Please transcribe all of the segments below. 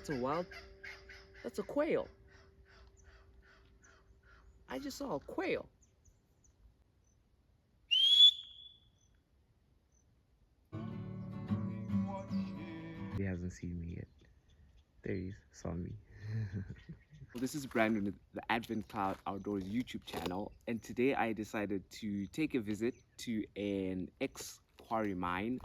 That's a wild, that's a quail. I just saw a quail. He hasn't seen me yet. There he saw me. Well, this is Brandon with the Advent Cloud Outdoors YouTube channel, and today I decided to take a visit to an ex-quarry mine.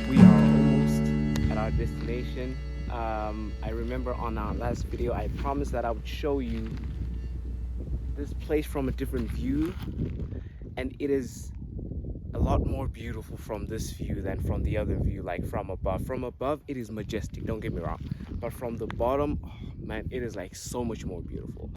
We are almost at our destination. I remember on our last video I promised that I would show you this place from a different view, and it is a lot more beautiful from this view than from the other view, like from above. From above it is majestic, don't get me wrong, but from the bottom, oh, man, it is like so much more beautiful.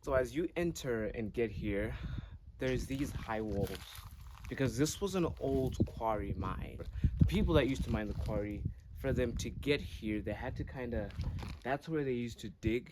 So as you enter and get here, there's these high walls, because this was an old quarry mine. The people that used to mine the quarry, for them to get here, they had to kind of, that's where they used to dig,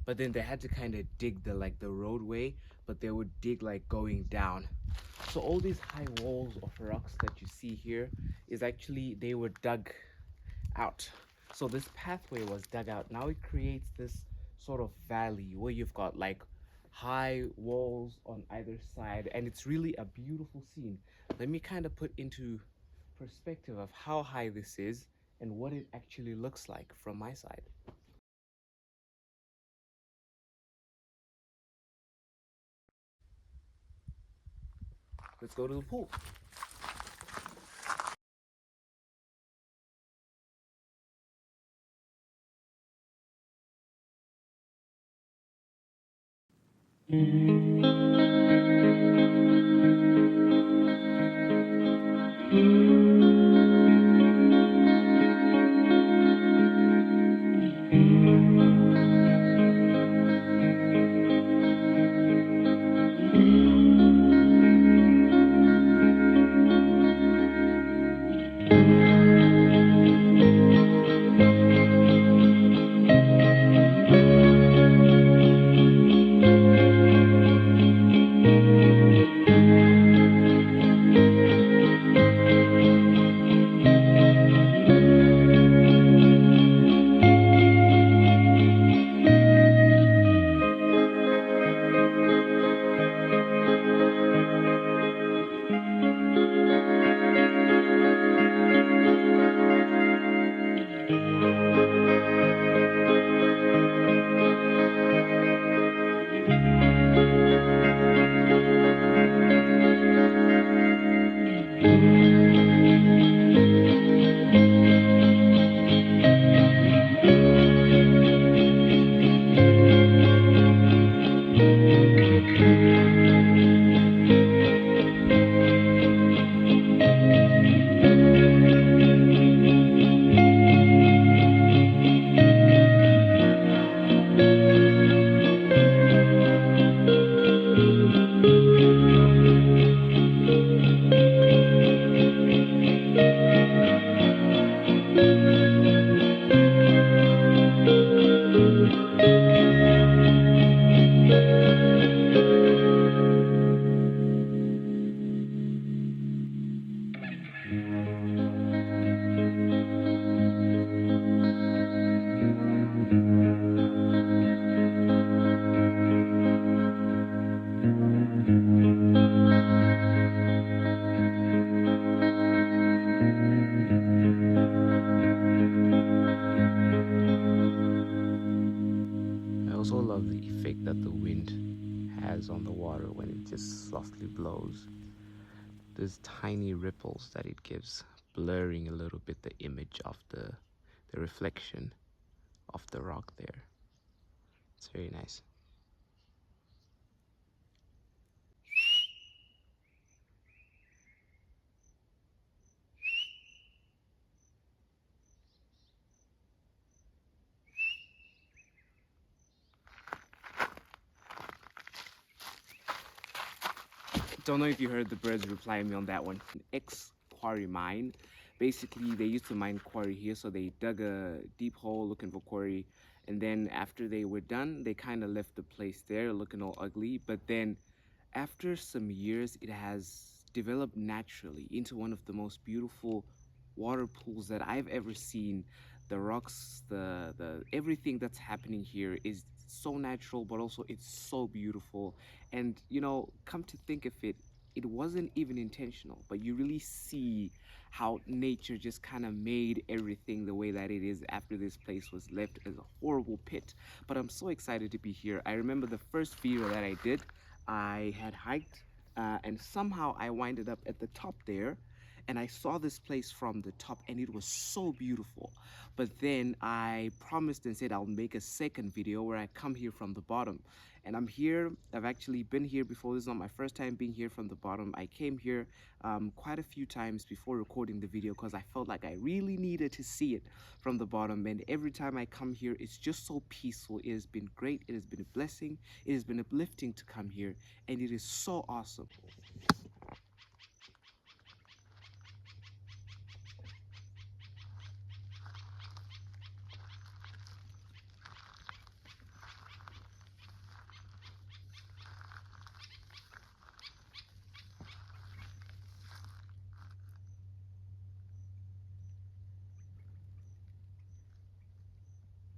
but then they had to kind of dig the roadway, but they would dig like going down. So all these high walls of rocks that you see here is actually, they were dug out. So this pathway was dug out. Now it creates this sort of valley where you've got like high walls on either side, and it's really a beautiful scene. Let me kind of put into perspective of how high this is and what it actually looks like from my side. Let's go to the pool. effect that the wind has on the water when it just softly blows. Those tiny ripples that it gives, blurring a little bit the image of the reflection of the rock there. It's very nice. Don't know if you heard the birds replying me on that one. Ex quarry mine. Basically, they used to mine quarry here, so they dug a deep hole looking for quarry, and then after they were done, they kind of left the place there looking all ugly. But then, after some years, it has developed naturally into one of the most beautiful water pools that I've ever seen. The rocks, the everything that's happening here is so natural, but also it's so beautiful. And come to think of it, it wasn't even intentional, but you really see how nature just kind of made everything the way that it is after this place was left as a horrible pit. But I'm so excited to be here. I remember the first video that I did, I had hiked, and somehow I winded up at the top there, and I saw this place from the top, and it was so beautiful. But then I promised and said I'll make a second video where I come here from the bottom. And I'm here. I've actually been here before. This is not my first time being here from the bottom. I came here quite a few times before recording the video because I felt like I really needed to see it from the bottom. And every time I come here, it's just so peaceful. It has been great. It has been a blessing. It has been uplifting to come here. And it is so awesome.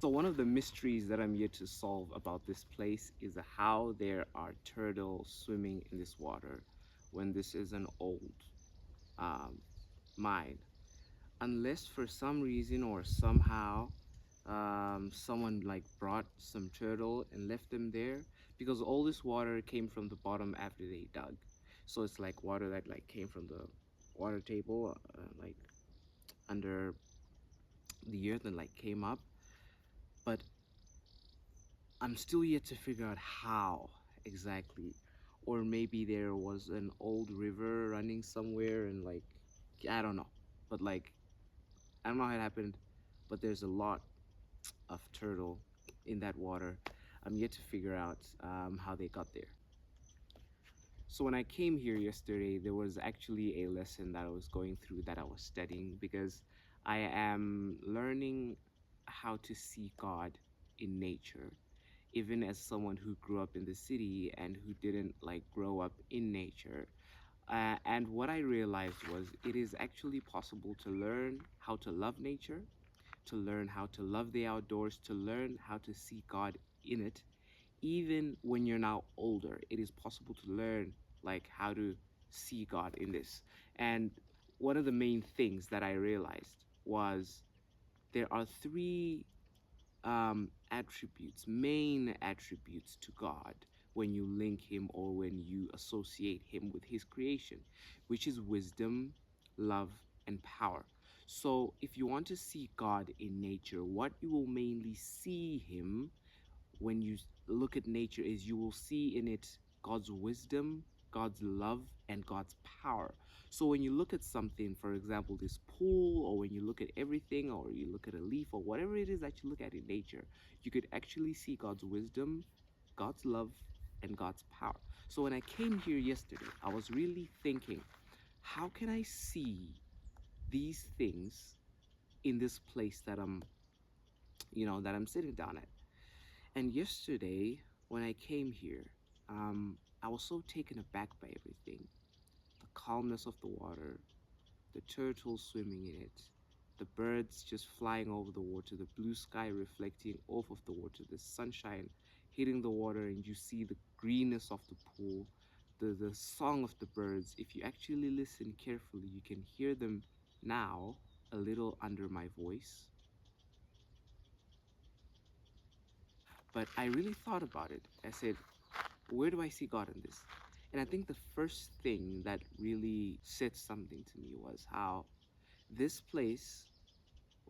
So one of the mysteries that I'm yet to solve about this place is how there are turtles swimming in this water when this is an old um, mine. Unless for some reason or somehow someone like brought some turtle and left them there, because all this water came from the bottom after they dug. So it's like water that like came from the water table, like under the earth and like came up. But I'm still yet to figure out how exactly. Or maybe there was an old river running somewhere and like, I don't know. But like, I don't know how it happened, but there's a lot of turtle in that water. I'm yet to figure out how they got there. So when I came here yesterday, there was actually a lesson that I was going through that I was studying because I am learning how to see God in nature, even as someone who grew up in the city and who didn't like grow up in nature. And what I realized was it is actually possible to learn how to love nature, to learn how to love the outdoors, to learn how to see God in it. Even when you're now older, it is possible to learn like how to see God in this. And one of the main things that I realized was there are three attributes, main attributes to God when you link him or when you associate him with his creation, which is wisdom, love, and power. So if you want to see God in nature, what you will mainly see him when you look at nature is you will see in it God's wisdom, God's love, and God's power. So when you look at something, for example, this pool, or when you look at everything, or you look at a leaf, or whatever it is that you look at in nature, you could actually see God's wisdom, God's love, and God's power. So when I came here yesterday, I was really thinking, how can I see these things in this place that I'm sitting down at? And yesterday, when I came here, I was so taken aback by everything. The calmness of the water, the turtles swimming in it, the birds just flying over the water, the blue sky reflecting off of the water, the sunshine hitting the water, and you see the greenness of the pool, the song of the birds. If you actually listen carefully, you can hear them now a little under my voice. But I really thought about it. I said, where do I see God in this? And I think the first thing that really said something to me was how this place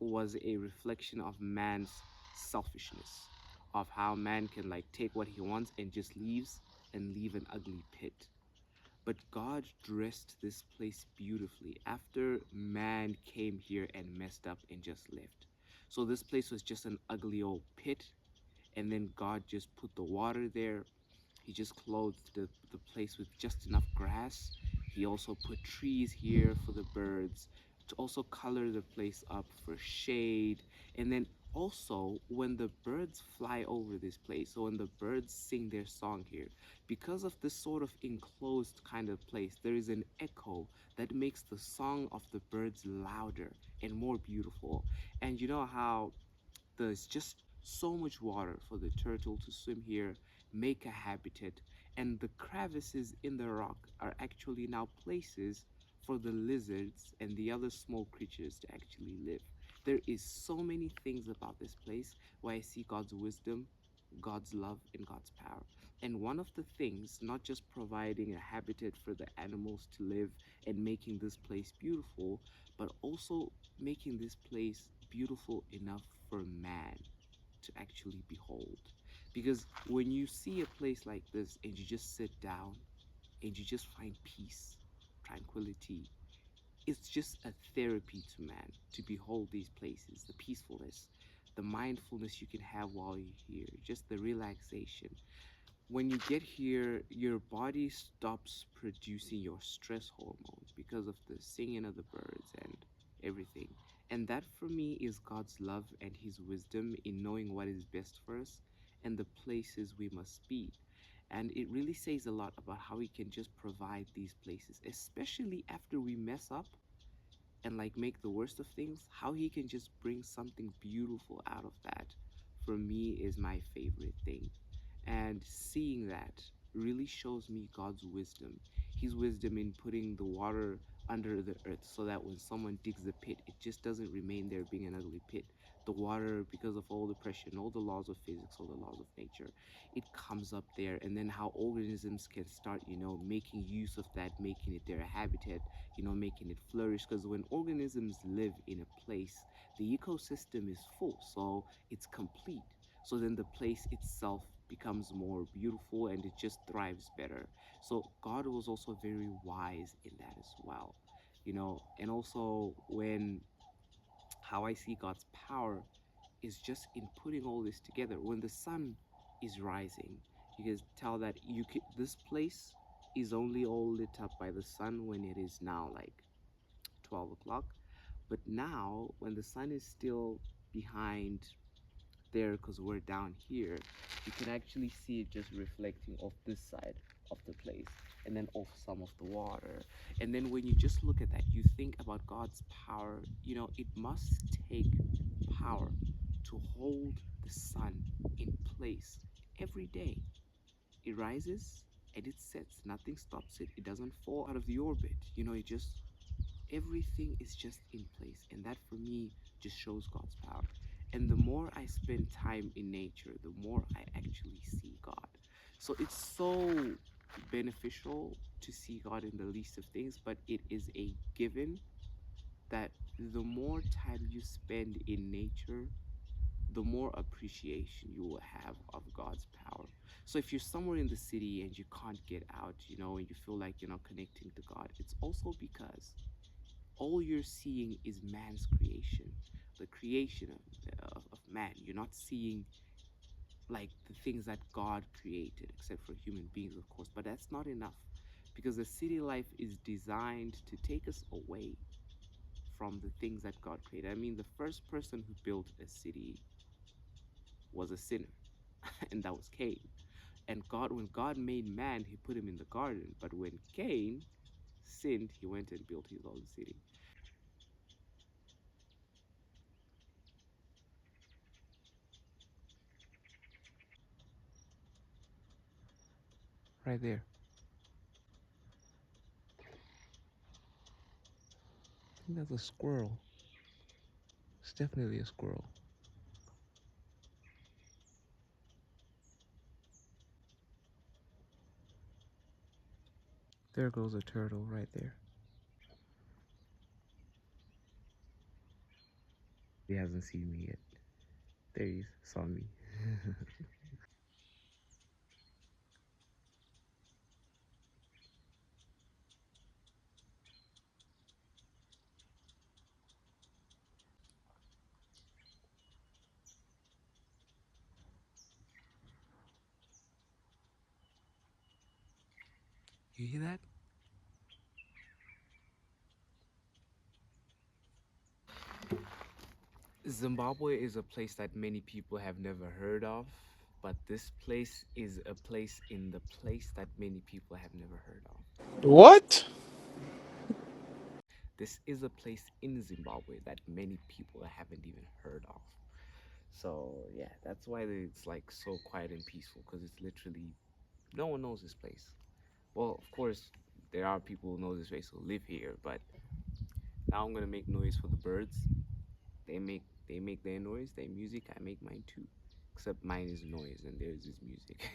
was a reflection of man's selfishness, of how man can like take what he wants and just leaves and leave an ugly pit. But God dressed this place beautifully after man came here and messed up and just left. So this place was just an ugly old pit, and then God just put the water there. He just clothed the place with just enough grass. He also put trees here for the birds to also color the place up for shade. And then also, when the birds fly over this place, so when the birds sing their song here, because of this sort of enclosed kind of place, there is an echo that makes the song of the birds louder and more beautiful. And you know how there's just so much water for the turtle to swim here, make a habitat, and the crevices in the rock are actually now places for the lizards and the other small creatures to actually live. There is so many things about this place where I see God's wisdom, God's love, and God's power. And one of the things, not just providing a habitat for the animals to live and making this place beautiful, but also making this place beautiful enough for man to actually behold. Because when you see a place like this and you just sit down and you just find peace, tranquility, it's just a therapy to man to behold these places, the peacefulness, the mindfulness you can have while you're here, just the relaxation. When you get here, your body stops producing your stress hormones because of the singing of the birds and everything. And that for me is God's love and His wisdom in knowing what is best for us and the places we must be. And it really says a lot about how He can just provide these places, especially after we mess up and like make the worst of things, how He can just bring something beautiful out of that for me is my favorite thing. And seeing that really shows me God's wisdom. His wisdom in putting the water under the earth so that when someone digs the pit, it just doesn't remain there being an ugly pit. The water, because of all the pressure and all the laws of physics, all the laws of nature, it comes up there. And then how organisms can start, making use of that, making it their habitat, making it flourish. Because when organisms live in a place, the ecosystem is full, so it's complete. So then the place itself becomes more beautiful and it just thrives better. So God was also very wise in that as well, and also when how I see God's power is just in putting all this together. When the sun is rising, you can tell that this place is only all lit up by the sun when it is now like 12 o'clock. But now, when the sun is still behind there because we're down here, you can actually see it just reflecting off this side of the place and then off some of the water. And then when you just look at that, you think about God's power. It must take power to hold the sun in place every day. It rises and it sets, nothing stops it, it doesn't fall out of the orbit. It just everything is just in place, and that for me just shows God's power. And the more I spend time in nature, the more I actually see God. So it's so beneficial to see God in the least of things, but it is a given that the more time you spend in nature, the more appreciation you will have of God's power. So if you're somewhere in the city and you can't get out, and you feel like you're not connecting to God, it's also because all you're seeing is man's creation, the creation of man. You're not seeing like the things that God created, except for human beings, of course. But that's not enough because the city life is designed to take us away from the things that God created. I mean, the first person who built a city was a sinner, and that was Cain. And God, when God made man, he put him in the garden. But when Cain sinned, he went and built his own city. Right there. I think that's a squirrel. It's definitely a squirrel. There goes a turtle right there. He hasn't seen me yet. There he saw me. You hear that? Zimbabwe is a place that many people have never heard of, but this place is a place in the place that many people have never heard of. What? This is a place in Zimbabwe that many people haven't even heard of. So yeah, that's why it's like so quiet and peaceful because it's literally no one knows this place. Well, of course, there are people who know this place who live here, but now I'm gonna make noise for the birds. They make their noise, their music. I make mine too, except mine is noise and theirs is music.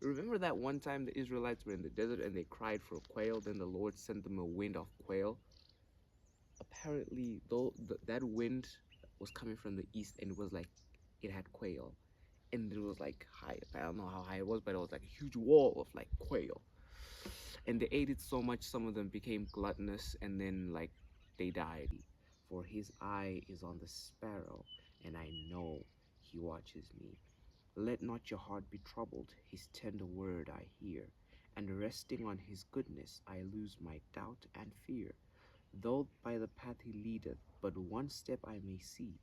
Remember that one time the Israelites were in the desert and they cried for a quail, then the Lord sent them a wind of quail. Apparently, though that wind was coming from the east and it was like it had quail, and it was like high. I don't know how high it was, but it was like a huge wall of like quail. And they ate it so much, some of them became gluttonous, and then like they died. For his eye is on the sparrow, and I know he watches me. Let not your heart be troubled, his tender word I hear, and resting on his goodness I lose my doubt and fear. Though by the path he leadeth, but one step I may see,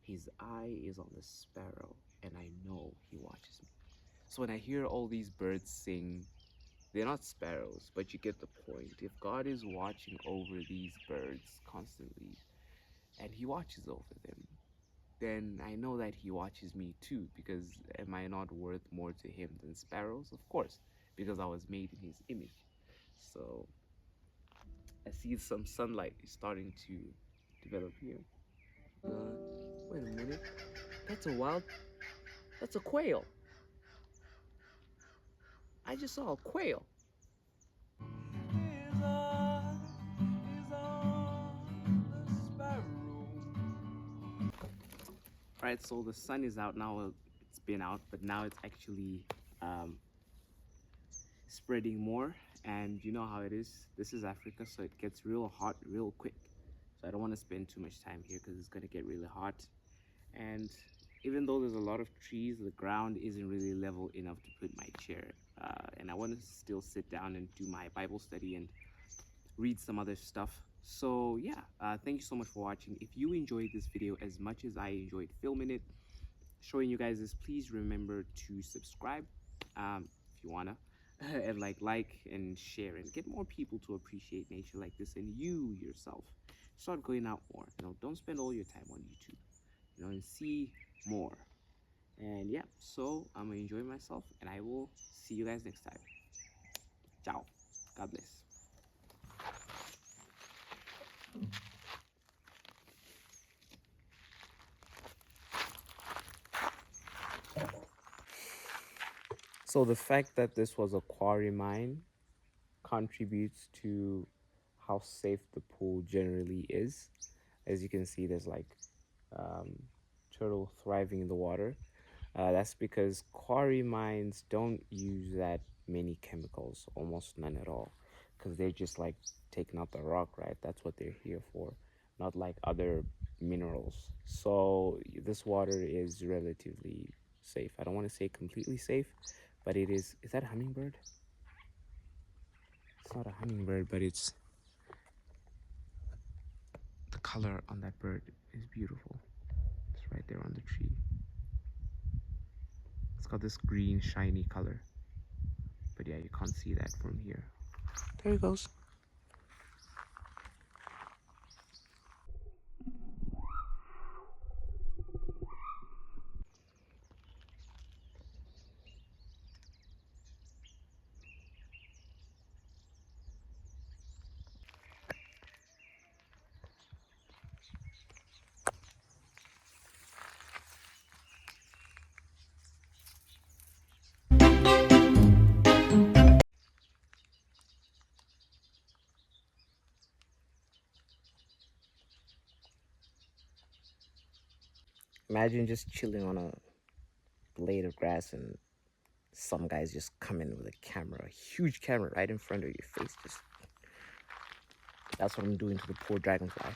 his eye is on the sparrow, and I know he watches me. So when I hear all these birds sing, they're not sparrows, but you get the point. If God is watching over these birds constantly, and he watches over them, then I know that he watches me too, because am I not worth more to him than sparrows? Of course, because I was made in his image. So I see some sunlight is starting to develop here. Wait a minute. That's a wild, that's a quail. I just saw a quail. Right, so the sun is out now. Well, it's been out, but now it's actually um, spreading more. And you know how it is. This is Africa, so it gets real hot real quick. So I don't want to spend too much time here because it's gonna get really hot. And even though there's a lot of trees, the ground isn't really level enough to put my chair. And I want to still sit down and do my Bible study and read some other stuff. So yeah, thank you so much for watching. If you enjoyed this video as much as I enjoyed filming it, showing you guys this, please remember to subscribe if you wanna, and like and share and get more people to appreciate nature like this, and you yourself start going out more. Don't spend all your time on YouTube. And see more. And yeah, so I'm gonna enjoy myself, and I will see you guys next time. Ciao. God bless. So the fact that this was a quarry mine contributes to how safe the pool generally is. As you can see, there's like um, turtle thriving in the water. That's because quarry mines don't use that many chemicals, almost none at all, because they're just like taking out the rock, right? That's what they're here for, not like other minerals. So this water is relatively safe. I don't want to say completely safe, but it is. Is that a hummingbird? It's not a hummingbird, but it's the color on that bird is beautiful. It's right there on the tree. It's got this green shiny color, but yeah, you can't see that from here. There he goes. Imagine just chilling on a blade of grass and some guys just come in with a camera, a huge camera right in front of your face. Just that's what I'm doing to the poor dragonfly.